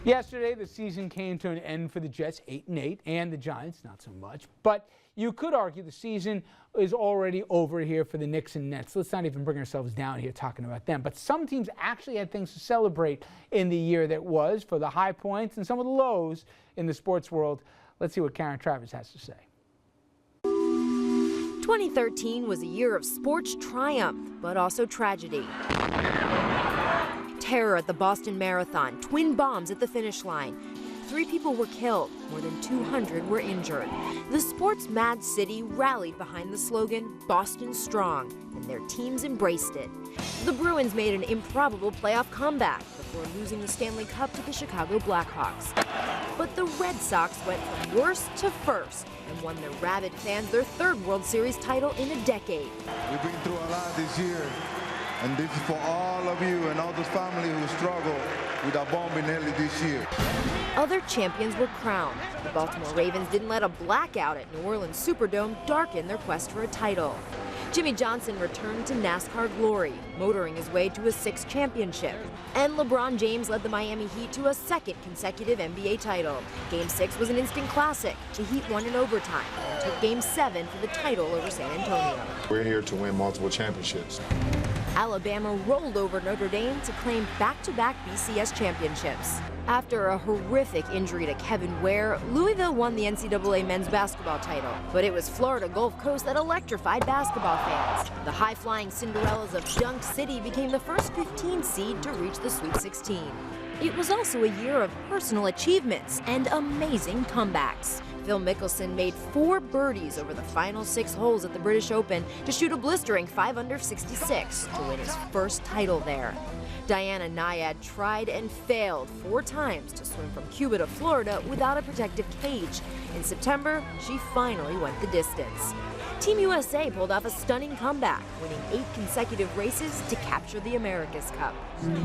Yesterday, the season came to an end for the Jets, 8-8, and the Giants, not so much. But you could argue the season is already over here for the Knicks and Nets. Let's not even bring ourselves down here talking about them. But some teams actually had things to celebrate in the year that was, for the high points and some of the lows in the sports world. Let's see what Karen Travers has to say. 2013 was a year of sports triumph, but also tragedy. Terror at the Boston Marathon, twin bombs at the finish line. 3 people were killed, more than 200 were injured. The sports mad city rallied behind the slogan, Boston Strong, and their teams embraced it. The Bruins made an improbable playoff comeback before losing the Stanley Cup to the Chicago Blackhawks. But the Red Sox went from worst to first and won their rabid fans their 3rd World Series title in a decade. We've been through a lot this year, and this is for all of you and all those families who struggle with that bombing early this year. Other champions were crowned. The Baltimore Ravens didn't let a blackout at New Orleans Superdome darken their quest for a title. Jimmy Johnson returned to NASCAR glory, motoring his way to a 6th championship. And LeBron James led the Miami Heat to a 2nd consecutive NBA title. Game 6 was an instant classic. The Heat won in overtime and took Game 7 for the title over San Antonio. We're here to win multiple championships. Alabama rolled over Notre Dame to claim back-to-back BCS championships. After a horrific injury to Kevin Ware, Louisville won the NCAA men's basketball title. But it was Florida Gulf Coast that electrified basketball fans. The high-flying Cinderellas of Dunk City became the first 15 seed to reach the Sweet 16. It was also a year of personal achievements and amazing comebacks. Phil Mickelson made 4 birdies over the final 6 holes at the British Open to shoot a blistering 5 under 66 to win his first title there. Diana Nyad tried and failed 4 times to swim from Cuba to Florida without a protective cage. In September, she finally went the distance. Team USA pulled off a stunning comeback, winning 8 consecutive races to capture the America's Cup.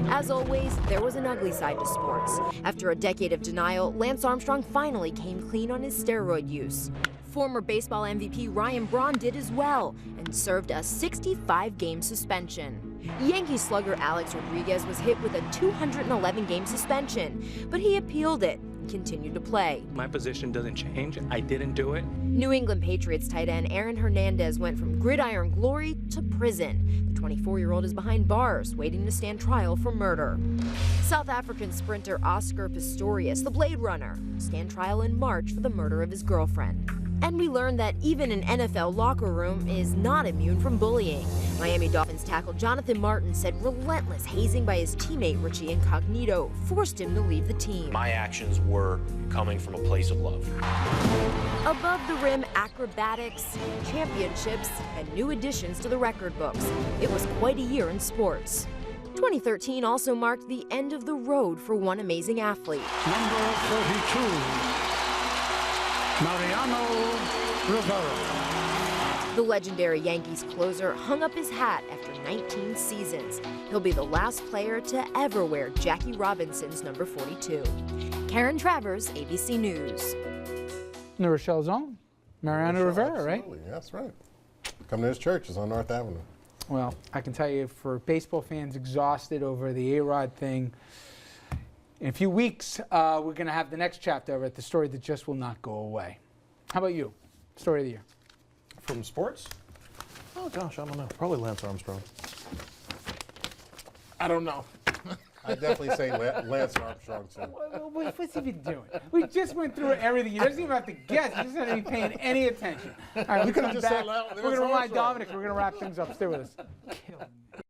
As always, there was an ugly side to sports. After a decade of denial, Lance Armstrong finally came clean on his steroid use. Former baseball MVP Ryan Braun did as well and served a 65-game suspension. Yankee slugger Alex Rodriguez was hit with a 211-game suspension, but he appealed it and continued to play. My position doesn't change. I didn't do it. New England Patriots tight end Aaron Hernandez went from gridiron glory to prison. The 24-year-old is behind bars, waiting to stand trial for murder. South African sprinter Oscar Pistorius, the Blade Runner, will stand trial in March for the murder of his girlfriend. And we learned that even an NFL locker room is not immune from bullying. Miami Dolphins tackle Jonathan Martin said relentless hazing by his teammate Richie Incognito forced him to leave the team. My actions were coming from a place of love. Above the rim acrobatics, championships, and new additions to the record books. It was quite a year in sports. 2013 also marked the end of the road for one amazing athlete. Number 32. Mariano Rivera. The legendary Yankees closer hung up his hat after 19 seasons. He'll be the last player to ever wear Jackie Robinson's number 42. Karen Travers, ABC News. The Rochelle's own Mariano Rivera, right? Absolutely, that's right. Come to his church. It's on North Avenue. Well, I can tell you, for baseball fans exhausted over the A-Rod thing, in a few weeks, we're going to have the next chapter of it, the story that just will not go away. How about you? Story of the year. From sports? Oh, gosh, I don't know. Probably Lance Armstrong. I don't know. I'd definitely say Lance Armstrong, too. What's he been doing? We just went through everything. He doesn't even have to guess. He doesn't have to be paying any attention. All right, You could have just said we're Lance going to remind Armstrong. Dominic. We're going to wrap things up. Stay with us. Kill me.